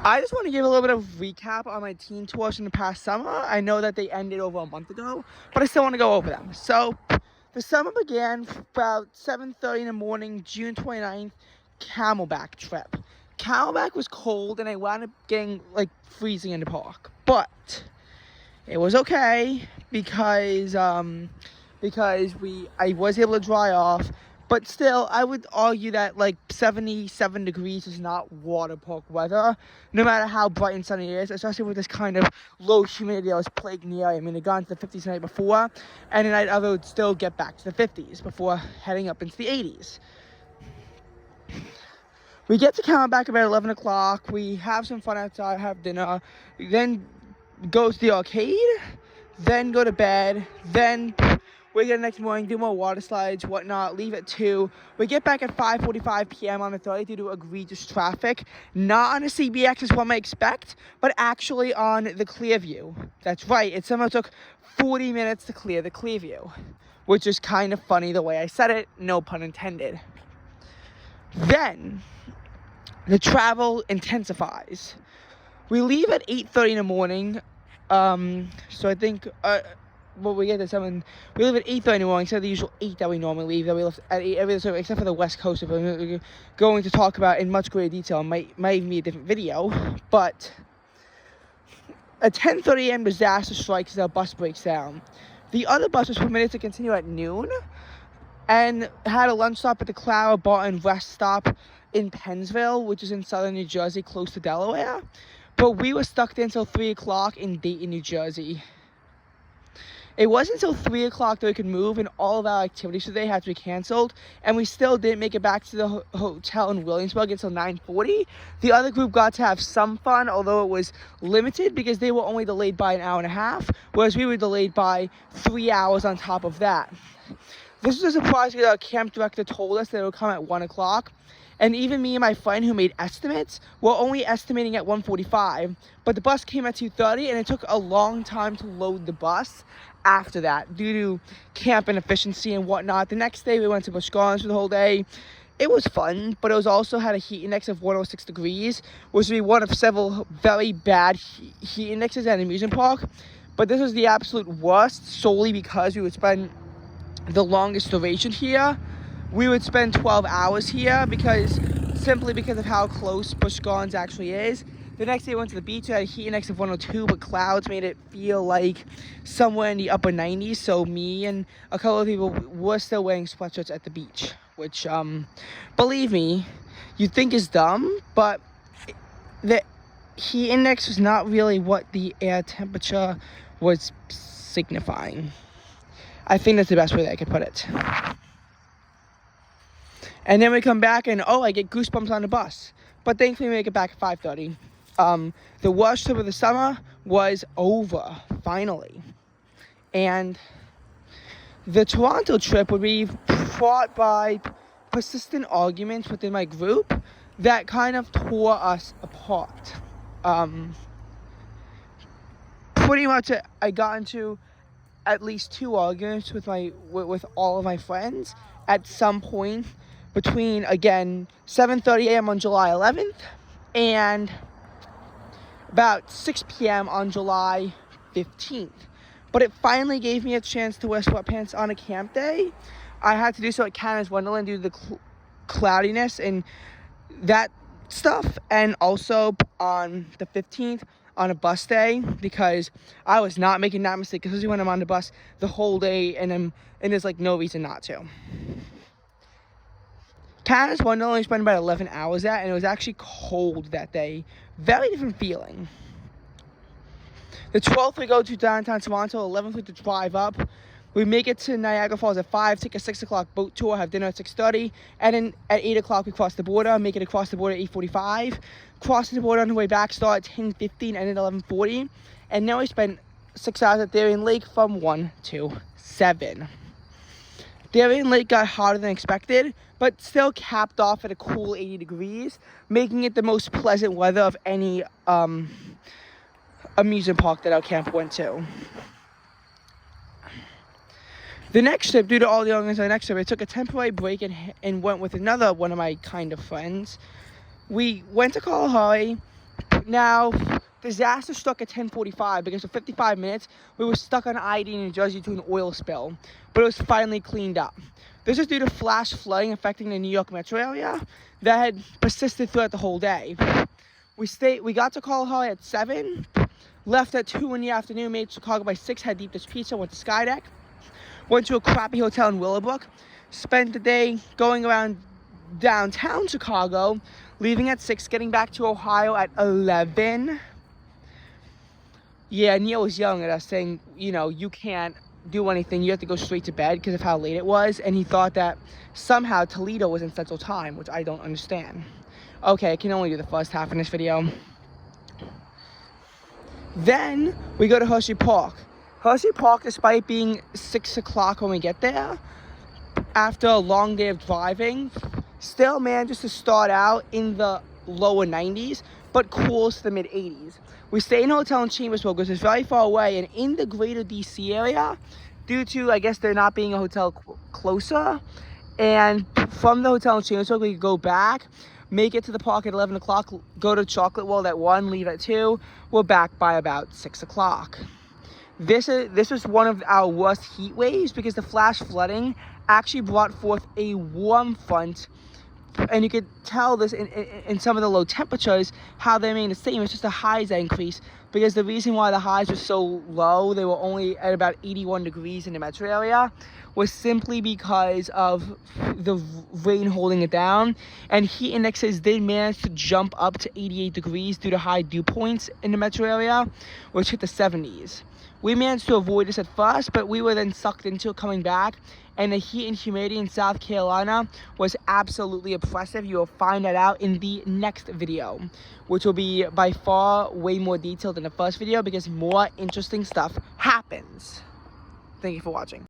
I just want to give a little bit of recap on my teen tours in the past summer. I know that they ended over a month ago, but I still want to go over them. So, the summer began about 7:30 in the morning, June 29th, Camelback trip. Camelback was cold, and I wound up getting, freezing in the park. But it was okay because I was able to dry off. But still, I would argue that 77 degrees is not water park weather, no matter how bright and sunny it is, especially with this kind of low humidity that was plaguing the area. I mean, it got into the 50s the night before, and then I would still get back to the 50s before heading up into the 80s. We get to Camelback about 11 o'clock. We have some fun outside, have dinner, then go to the arcade, then go to bed, then wake up the next morning, do more water slides, whatnot, leave at 2. We get back at 5:45 p.m. on the 30th due to egregious traffic. Not on the CBX as one might expect, but actually on the Clearview. That's right, it somehow took 40 minutes to clear the Clearview, which is kind of funny the way I said it, no pun intended. Then, the travel intensifies. We leave at 8:30 in the morning, so I think... we get to 7. We leave at 8:30 in the morning instead of the usual 8 that we normally leave. That we left at 8 every day, except for the West Coast, which we're going to talk about in much greater detail. Might even be a different video. But a 10:30 a.m. disaster strikes as our bus breaks down. The other bus was permitted to continue at noon, and had a lunch stop at the Clara Bar and Rest Stop in Pennsville, which is in southern New Jersey, close to Delaware. But we were stuck there until 3 o'clock in Dayton, New Jersey. It wasn't until 3 o'clock that we could move, and all of our activities today had to be canceled, and we still didn't make it back to the hotel in Williamsburg until 9:40. The other group got to have some fun, although it was limited because they were only delayed by an hour and a half, whereas we were delayed by 3 hours on top of that. This was a surprise because our camp director told us that it would come at 1 o'clock. And even me and my friend who made estimates were only estimating at 1:45. But the bus came at 2:30, and it took a long time to load the bus after that due to camp inefficiency and whatnot. The next day we went to Busch Gardens for the whole day. It was fun, but it was also had a heat index of 106 degrees, which would be one of several very bad heat indexes at an amusement park. But this was the absolute worst solely because we would spend the longest duration here. We would spend 12 hours here simply because of how close Busch Gardens actually is. The next day we went to the beach. We had a heat index of 102, but clouds made it feel like somewhere in the upper 90s. So me and a couple of people were still wearing sweatshirts at the beach, which, believe me, you'd think is dumb, but the heat index was not really what the air temperature was signifying. I think that's the best way that I could put it. And then we come back and, I get goosebumps on the bus. But thankfully we make it back at 5:30. The worst trip of the summer was over, finally. And the Toronto trip would be fraught by persistent arguments within my group that kind of tore us apart. Pretty much I got into at least 2 arguments with all of my friends at some point between, again, 7:30 a.m. on July 11th and about 6 p.m. on July 15th. But it finally gave me a chance to wear sweatpants on a camp day. I had to do so at Canada's Wonderland due to the cloudiness and that stuff, and also on the 15th on a bus day because I was not making that mistake, especially when I'm on the bus the whole day and there's no reason not to. Canada's Wonderland I spent about 11 hours at, and it was actually cold that day. Very different feeling. The 12th we go to downtown Toronto, 11th we have to drive up. We make it to Niagara Falls at 5, take a 6 o'clock boat tour, have dinner at 6:30, and then at 8 o'clock we cross the border, make it across the border at 8:45. Crossing the border on the way back, start at 10:15, and at 11:40. And now we spend 6 hours at Darien Lake from 1 to 7. Darien Lake got hotter than expected, but still capped off at a cool 80 degrees, making it the most pleasant weather of any amusement park that our camp went to. The next trip, due to all the organizers on the next trip, I took a temporary break and went with another one of my kind of friends. We went to Kalahari, Now, disaster struck at 10:45 because for 55 minutes, we were stuck on I-80 in New Jersey due to an oil spill, but it was finally cleaned up. This was due to flash flooding affecting the New York metro area that had persisted throughout the whole day. We got to Kalahari at 7, left at 2 in the afternoon, made Chicago by 6, had Deep Dish Pizza, went to Skydeck, went to a crappy hotel in Willowbrook, spent the day going around downtown Chicago, leaving at 6, getting back to Ohio at 11. Yeah, Neil was yelling at us saying, you know, you can't do anything, you have to go straight to bed because of how late it was, and he thought that somehow Toledo was in Central Time, which I don't understand. Okay, I can only do the first half in this video. Then we go to Hershey Park. Hershey Park, despite being 6 o'clock when we get there, after a long day of driving, still manages to start out in the lower 90s, but cools to the mid 80s. We stay in a hotel in Chambersburg, which is very far away, and in the greater DC area, due to, I guess, there not being a hotel closer, and from the hotel in Chambersburg, we could go back, make it to the park at 11 o'clock, go to Chocolate World at 1, leave at 2, we're back by about 6 o'clock. This was one of our worst heat waves because the flash flooding actually brought forth a warm front, and you could tell this in some of the low temperatures how they remain the same. It's just the highs that increase, because the reason why the highs were so low, they were only at about 81 degrees in the metro area, was simply because of the rain holding it down, and heat indexes did manage to jump up to 88 degrees due to high dew points in the metro area, which hit the 70s. We managed to avoid this at first, but we were then sucked into it coming back, and the heat and humidity in South Carolina was absolutely oppressive. You will find that out in the next video, which will be by far way more detailed than the first video because more interesting stuff happens. Thank you for watching.